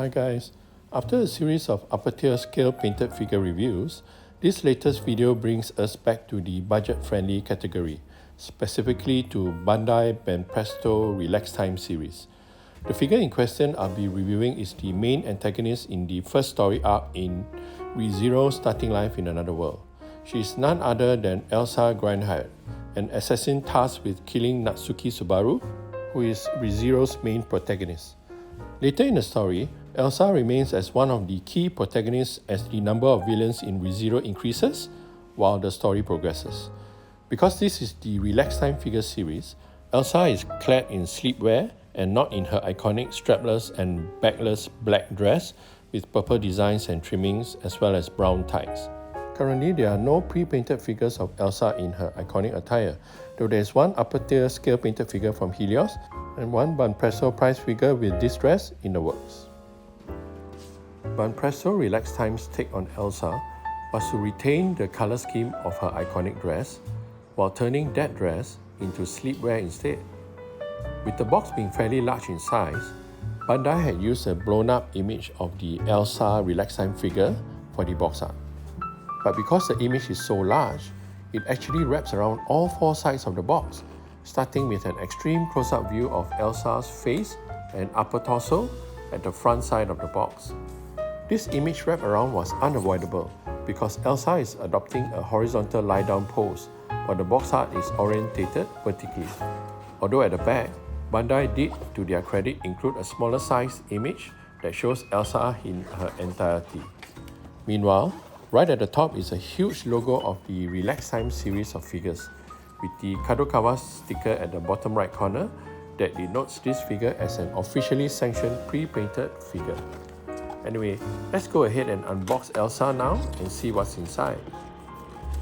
Hi guys, after a series of upper tier scale painted figure reviews, this latest video brings us back to the budget friendly category, specifically to Bandai Banpresto Relax Time series. The figure in question I'll be reviewing is the main antagonist in the first story arc in ReZero Starting Life in Another World. She is none other than Elsa Granhiert, an assassin tasked with killing Natsuki Subaru, who is ReZero's main protagonist. Later in the story, Elsa remains as one of the key protagonists as the number of villains in ReZero increases while the story progresses. Because this is the Relax Time figure series, Elsa is clad in sleepwear and not in her iconic strapless and backless black dress with purple designs and trimmings as well as brown tights. Currently, there are no pre-painted figures of Elsa in her iconic attire, though there is one upper-tier scale painted figure from Helios and one Banpresto prize figure with this dress in the works. Banpresto Relax Time's take on Elsa was to retain the colour scheme of her iconic dress while turning that dress into sleepwear instead. With the box being fairly large in size, Bandai had used a blown-up image of the Elsa Relax Time figure for the box art. But because the image is so large, it actually wraps around all four sides of the box, starting with an extreme close-up view of Elsa's face and upper torso at the front side of the box. This image wrap around was unavoidable because Elsa is adopting a horizontal lie-down pose while the box art is orientated vertically. Although at the back, Bandai did, to their credit, include a smaller size image that shows Elsa in her entirety. Meanwhile, right at the top is a huge logo of the Relax Time series of figures, with the Kadokawa sticker at the bottom right corner that denotes this figure as an officially sanctioned pre-painted figure. Anyway, let's go ahead and unbox Elsa now and see what's inside.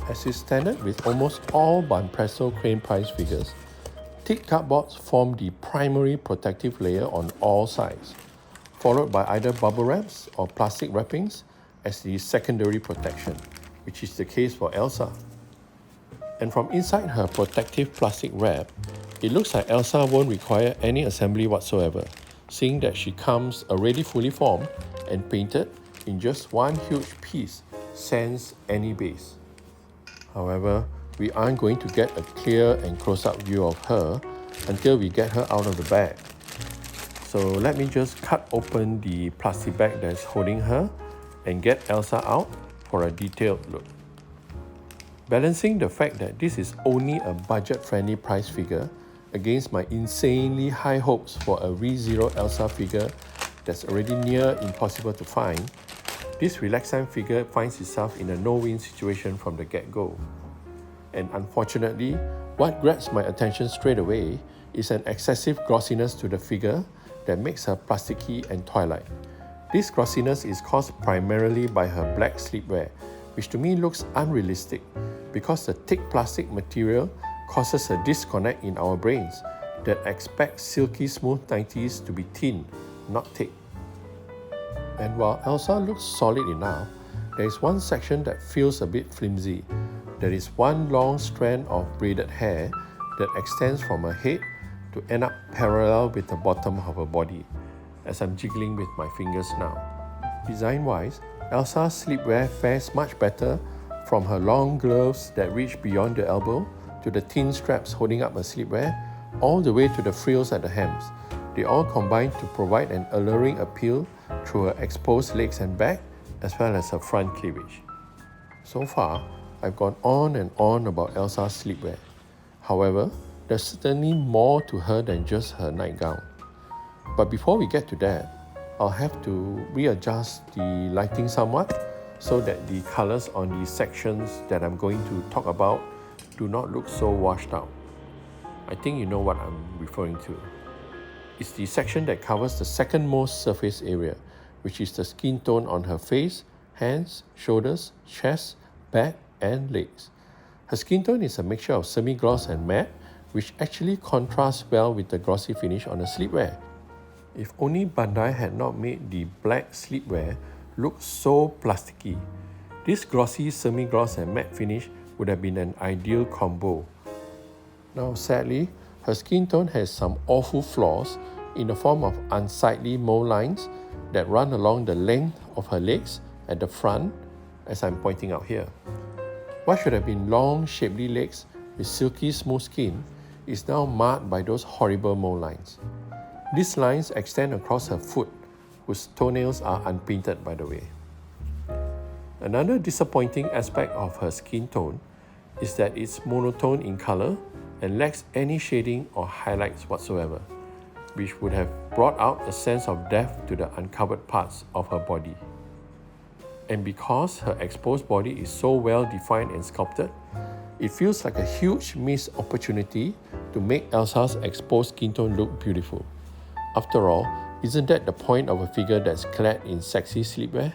As is standard with almost all Banpresto Crane Prize figures, thick cardboards form the primary protective layer on all sides, followed by either bubble wraps or plastic wrappings as the secondary protection, which is the case for Elsa. And from inside her protective plastic wrap, it looks like Elsa won't require any assembly whatsoever, seeing that she comes already fully formed and painted in just one huge piece, sans any base. However, we aren't going to get a clear and close-up view of her until we get her out of the bag. So let me just cut open the plastic bag that's holding her and get Elsa out for a detailed look. Balancing the fact that this is only a budget-friendly price figure against my insanely high hopes for a ReZero Elsa figure that's already near impossible to find, this Relax Time figure finds itself in a no-win situation from the get-go. And unfortunately, what grabs my attention straight away is an excessive glossiness to the figure that makes her plasticky and twilight. This glossiness is caused primarily by her black sleepwear, which to me looks unrealistic because the thick plastic material causes a disconnect in our brains that expect silky smooth 90s to be thin, not thick. And while Elsa looks solid enough, there is one section that feels a bit flimsy. There is one long strand of braided hair that extends from her head to end up parallel with the bottom of her body, as I'm jiggling with my fingers now. Design-wise, Elsa's sleepwear fares much better from her long gloves that reach beyond the elbow to the thin straps holding up her sleepwear, all the way to the frills at the hems. They all combine to provide an alluring appeal through her exposed legs and back, as well as her front cleavage. So far, I've gone on and on about Elsa's sleepwear. However, there's certainly more to her than just her nightgown. But before we get to that, I'll have to readjust the lighting somewhat so that the colors on the sections that I'm going to talk about do not look so washed out. I think you know what I'm referring to. It's the section that covers the second most surface area, which is the skin tone on her face, hands, shoulders, chest, back, and legs. Her skin tone is a mixture of semi-gloss and matte, which actually contrasts well with the glossy finish on her sleepwear. If only Bandai had not made the black sleepwear look so plasticky, this glossy semi-gloss and matte finish would have been an ideal combo. Now sadly, her skin tone has some awful flaws in the form of unsightly mole lines that run along the length of her legs at the front, as I'm pointing out here. What should have been long, shapely legs with silky smooth skin is now marred by those horrible mole lines. These lines extend across her foot, whose toenails are unpainted, by the way. Another disappointing aspect of her skin tone is that it's monotone in color and lacks any shading or highlights whatsoever, which would have brought out a sense of depth to the uncovered parts of her body. And because her exposed body is so well defined and sculpted, it feels like a huge missed opportunity to make Elsa's exposed skin tone look beautiful. After all, isn't that the point of a figure that's clad in sexy sleepwear?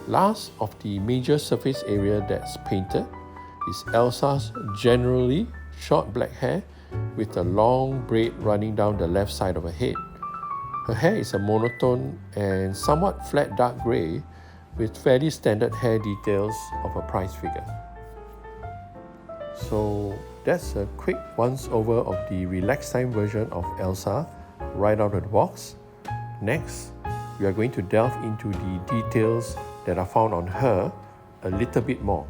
Last of the major surface area that's painted is Elsa's generally short black hair with a long braid running down the left side of her head. Her hair is a monotone and somewhat flat dark grey with fairly standard hair details of a prize figure. So that's a quick once-over of the Relax Time version of Elsa right out of the box. Next, we are going to delve into the details that are found on her a little bit more,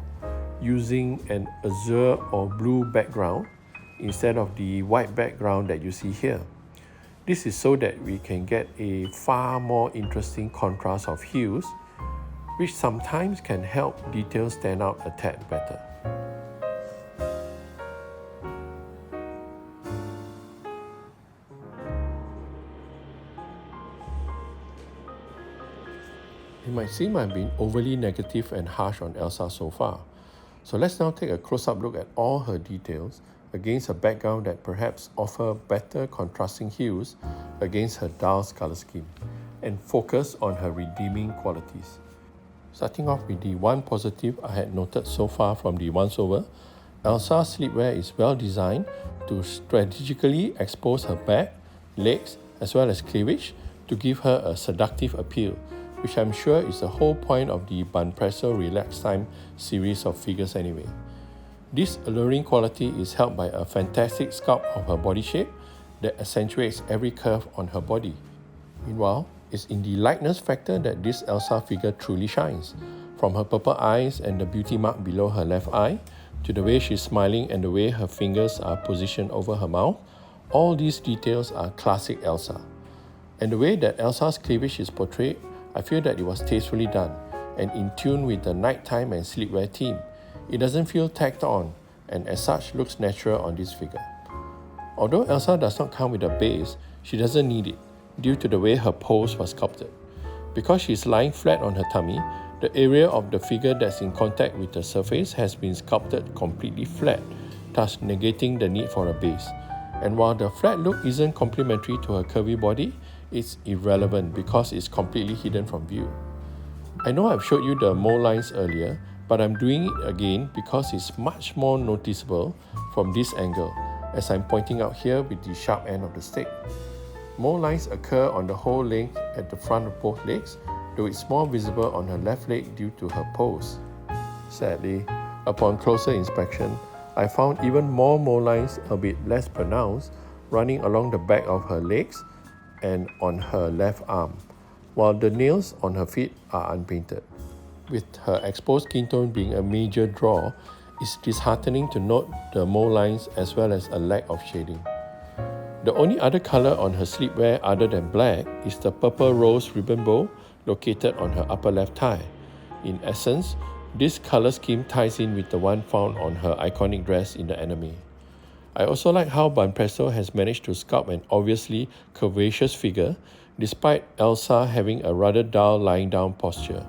using an azure or blue background instead of the white background that you see here. This is so that we can get a far more interesting contrast of hues, which sometimes can help details stand out a tad better. It might seem I've been overly negative and harsh on Elsa so far. So let's now take a close-up look at all her details against a background that perhaps offer better contrasting hues against her dull color scheme and focus on her redeeming qualities. Starting off with the one positive I had noted so far from the once-over, Elsa's sleepwear is well designed to strategically expose her back, legs, as well as cleavage to give her a seductive appeal, which I'm sure is the whole point of the Banpresto Relax Time series of figures anyway. This alluring quality is helped by a fantastic sculpt of her body shape that accentuates every curve on her body. Meanwhile, it's in the lightness factor that this Elsa figure truly shines. From her purple eyes and the beauty mark below her left eye, to the way she's smiling and the way her fingers are positioned over her mouth, all these details are classic Elsa. And the way that Elsa's cleavage is portrayed, I feel that it was tastefully done and in tune with the nighttime and sleepwear theme. It doesn't feel tacked on and as such looks natural on this figure. Although Elsa does not come with a base, she doesn't need it due to the way her pose was sculpted. Because she is lying flat on her tummy, the area of the figure that's in contact with the surface has been sculpted completely flat, thus negating the need for a base. And while the flat look isn't complementary to her curvy body, it's irrelevant because it's completely hidden from view. I know I've showed you the mole lines earlier, but I'm doing it again because it's much more noticeable from this angle, as I'm pointing out here with the sharp end of the stick. Mole lines occur on the whole length at the front of both legs, though it's more visible on her left leg due to her pose. Sadly, upon closer inspection, I found even more mole lines, albeit less pronounced, running along the back of her legs and on her left arm, while the nails on her feet are unpainted. With her exposed skin tone being a major draw, it's disheartening to note the mole lines as well as a lack of shading. The only other color on her sleepwear other than black is the purple rose ribbon bow located on her upper left thigh. In essence, this color scheme ties in with the one found on her iconic dress in the anime. I also like how Banpresto has managed to sculpt an obviously curvaceous figure despite Elsa having a rather dull lying down posture.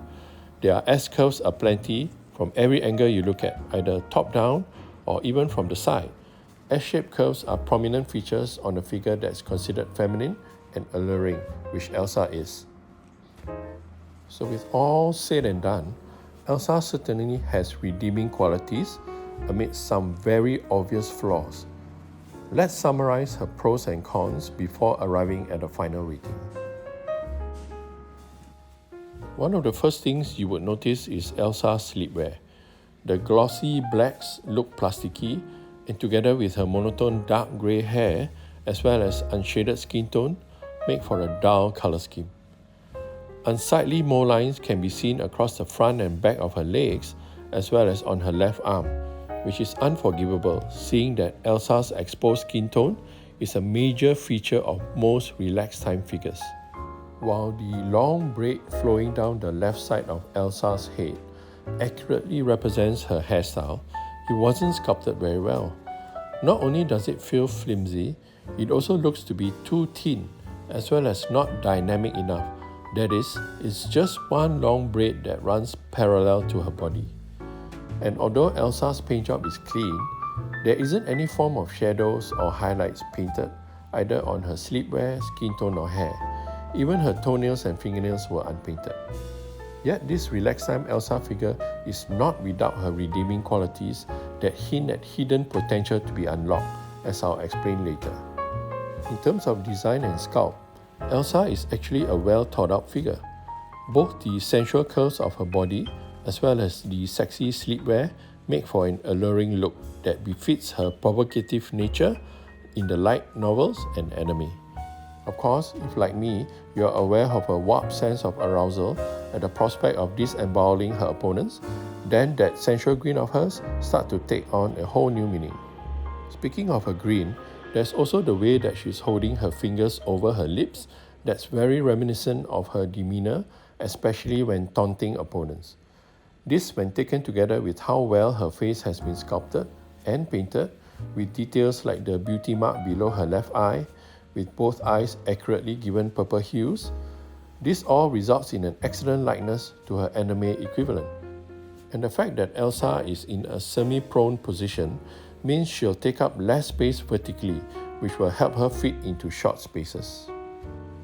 There are S-curves aplenty from every angle you look at, either top-down or even from the side. S-shaped curves are prominent features on a figure that's considered feminine and alluring, which Elsa is. So with all said and done, Elsa certainly has redeeming qualities amidst some very obvious flaws. Let's summarize her pros and cons before arriving at a final rating. One of the first things you would notice is Elsa's sleepwear. The glossy blacks look plasticky, and together with her monotone dark grey hair, as well as unshaded skin tone make for a dull color scheme. Unsightly mole lines can be seen across the front and back of her legs as well as on her left arm, which is unforgivable seeing that Elsa's exposed skin tone is a major feature of most Relax Time figures. While the long braid flowing down the left side of Elsa's head accurately represents her hairstyle, it wasn't sculpted very well. Not only does it feel flimsy, it also looks to be too thin as well as not dynamic enough. That is, it's just one long braid that runs parallel to her body. And although Elsa's paint job is clean, there isn't any form of shadows or highlights painted either on her sleepwear, skin tone or hair. Even her toenails and fingernails were unpainted. Yet this Relax Time Elsa figure is not without her redeeming qualities that hint at hidden potential to be unlocked, as I'll explain later. In terms of design and sculpt, Elsa is actually a well thought out figure. Both the sensual curves of her body as well as the sexy sleepwear make for an alluring look that befits her provocative nature in the light novels and anime. Of course, if like me, you are aware of a warped sense of arousal at the prospect of disemboweling her opponents, then that sensual grin of hers starts to take on a whole new meaning. Speaking of her grin, there's also the way that she's holding her fingers over her lips that's very reminiscent of her demeanor, especially when taunting opponents. This when taken together with how well her face has been sculpted and painted, with details like the beauty mark below her left eye, with both eyes accurately given purple hues, this all results in an excellent likeness to her anime equivalent. And the fact that Elsa is in a semi-prone position means she'll take up less space vertically, which will help her fit into short spaces.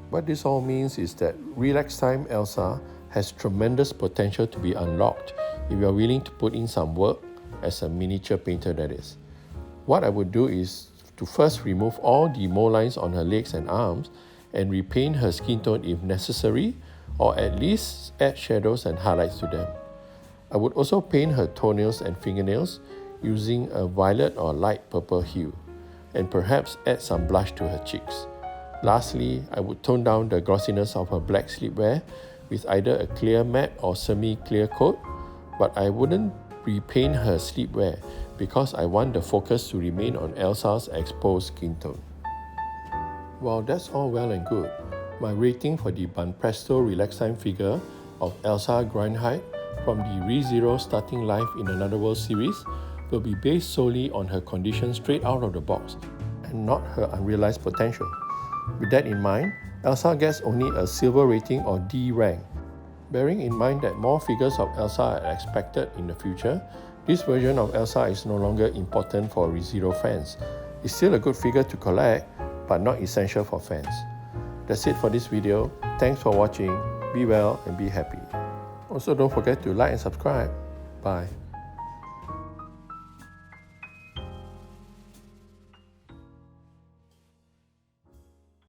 What this all means is that Relax Time Elsa has tremendous potential to be unlocked if you're willing to put in some work, as a miniature painter that is. What I would do is to first remove all the mole lines on her legs and arms and repaint her skin tone if necessary, or at least add shadows and highlights to them. I would also paint her toenails and fingernails using a violet or light purple hue, and perhaps add some blush to her cheeks. Lastly, I would tone down the glossiness of her black sleepwear with either a clear matte or semi-clear coat, but I wouldn't repaint her sleepwear because I want the focus to remain on Elsa's exposed skin tone. While that's all well and good, my rating for the Banpresto Relax Time figure of Elsa Granhiert from the ReZero Starting Life in Another World series will be based solely on her condition straight out of the box and not her unrealized potential. With that in mind, Elsa gets only a silver rating or D rank. Bearing in mind that more figures of Elsa are expected in the future, this version of Elsa is no longer important for ReZero fans. It's still a good figure to collect, but not essential for fans. That's it for this video. Thanks for watching. Be well and be happy. Also, don't forget to like and subscribe. Bye.